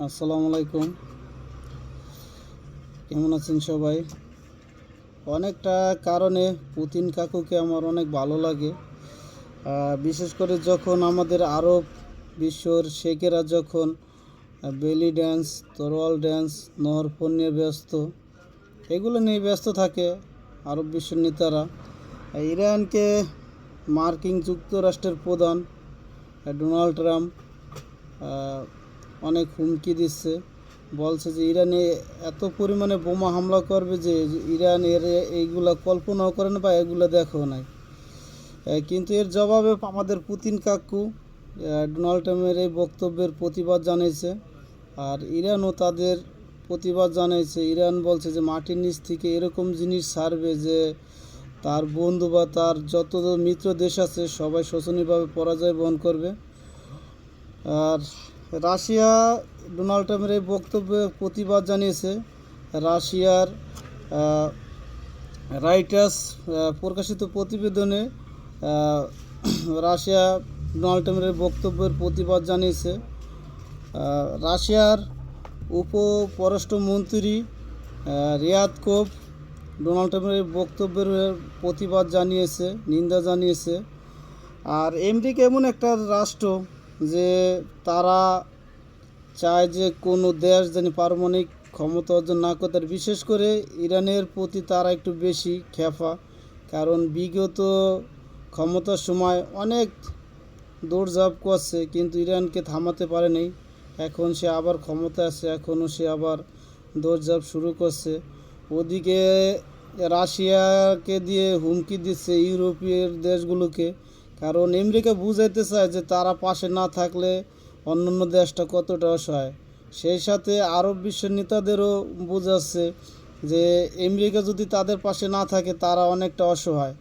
আসসালামু আলাইকুম। কেমন আছেন সবাই? অনেকটা কারণে পুতিন কাকুকে আমার অনেক ভালো লাগে। বিশেষ করে যখন আমাদের আরব বিশ্বর শেখেরা যখন বেলি ড্যান্স, তরোয়াল ড্যান্স, নহরপণ নিয়ে ব্যস্ত, এগুলো নিয়ে ব্যস্ত থাকে আরব বিশ্বের নেতারা। ইরানকে মার্কিন যুক্তরাষ্ট্রের প্রধান ডোনাল্ড ট্রাম্প অনেক হুমকি দিচ্ছে, বলছে যে ইরানে এত পরিমাণে বোমা হামলা করবে যে ইরান এইগুলা কল্পনাও করে না বা এগুলো দেখেও নাই। কিন্তু এর জবাবে আমাদের পুতিন কাকু ডোনাল্ড ট্রাম্পের এই বক্তব্যের প্রতিবাদ জানিয়েছে, আর ইরানও তাদের প্রতিবাদ জানিয়েছে। ইরান বলছে যে মাটির নিচ থেকে এরকম জিনিস ছাড়বে যে তার বন্ধু বা তার যত মিত্র দেশ আছে সবাই শোচনীয়ভাবে পরাজয় বহন করবে। আর রাশিয়া ডোনাল্ড ট্রাম্পের এই বক্তব্যে প্রতিবাদ জানিয়েছে। রাশিয়ার রাইটার্স প্রকাশিত প্রতিবেদনে রাশিয়া ডোনাল্ড ট্রাম্পের বক্তব্যের প্রতিবাদ জানিয়েছে। রাশিয়ার উপপররাষ্ট্রমন্ত্রী রিয়াদকোভ ডোনাল্ড ট্রাম্পের বক্তব্যের প্রতিবাদ জানিয়েছে, নিন্দা জানিয়েছে। আর আমেরিকা এমন একটা রাষ্ট্র যে তারা চায় যে কোনো দেশ যেন পারমাণবিক ক্ষমতা অর্জন না করতে, বিশেষ করে ইরানের প্রতি তারা একটু বেশি খেপা, কারণ বিগত ক্ষমতার সময় অনেক দৌড়ঝাঁপ করছে কিন্তু ইরানকে থামাতে পারেনি। এখন সে আবার ক্ষমতা আছে, এখনও সে আবার দৌড়ঝাঁপ শুরু করছে। ওদিকে রাশিয়াকে দিয়ে হুমকি দিচ্ছে ইউরোপীয় দেশগুলোকে, কারণ আমেরিকা বুঝাইতে চায় যে তারা পাশে না থাকলে অন্যান্য দেশটা কতটা অসহায়। সেই সাথে আরব বিশ্বের নেতাদেরও বোঝাচ্ছে যে আমেরিকা যদি তাদের পাশে না থাকে তারা অনেকটা অসহায়।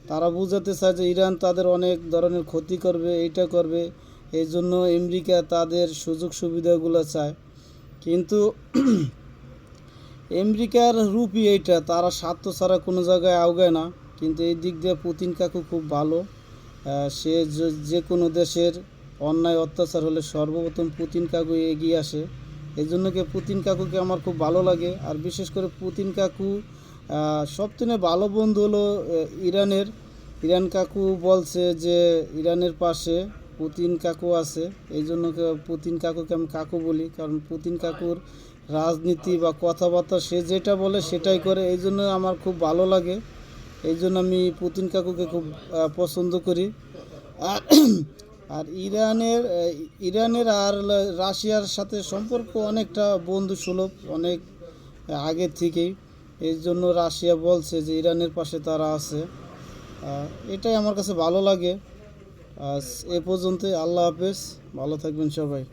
তারা বুঝাতে চায় যে ইরান তাদের অনেক ধরনের ক্ষতি করবে, এইটা করবে, এই জন্য আমেরিকা তাদের সুযোগ সুবিধাগুলো চায়। কিন্তু আমেরিকার রূপই এইটা, তারা স্বার্থ ছাড়া কোনো জায়গায় আগায় না। কিন্তু এই দিক দিয়ে পুতিন কাকু খুব ভালো। সে যে কোনো দেশের অন্যায় অত্যাচার হলে সর্বপ্রথম পুতিন কাকু এগিয়ে আসে। এই জন্য পুতিন কাকুকে আমার খুব ভালো লাগে। আর বিশেষ করে পুতিন কাকু সবথেকে ভালো বন্ধু হলো ইরানের। ইরান কাকু বলছে যে ইরানের পাশে পুতিন কাকু আছে, এই জন্য পুতিন কাকুকে আমি কাকু বলি, কারণ পুতিন কাকুর রাজনীতি বা কথাবার্তা সে যেটা বলে সেটাই করে, এই জন্য আমার খুব ভালো লাগে। এই জন্য আমি পুতিন কাকুকে খুব পছন্দ করি। আর আর ইরানের আর রাশিয়ার সাথে সম্পর্ক অনেকটা বন্ধু সুলভ, অনেক আগের থেকেই। এই জন্য রাশিয়া বলছে যে ইরানের পাশে তারা আছে। এটাই আমার কাছে ভালো লাগে। এ পর্যন্তই। আল্লাহ হাফেজ, ভালো থাকবেন সবাই।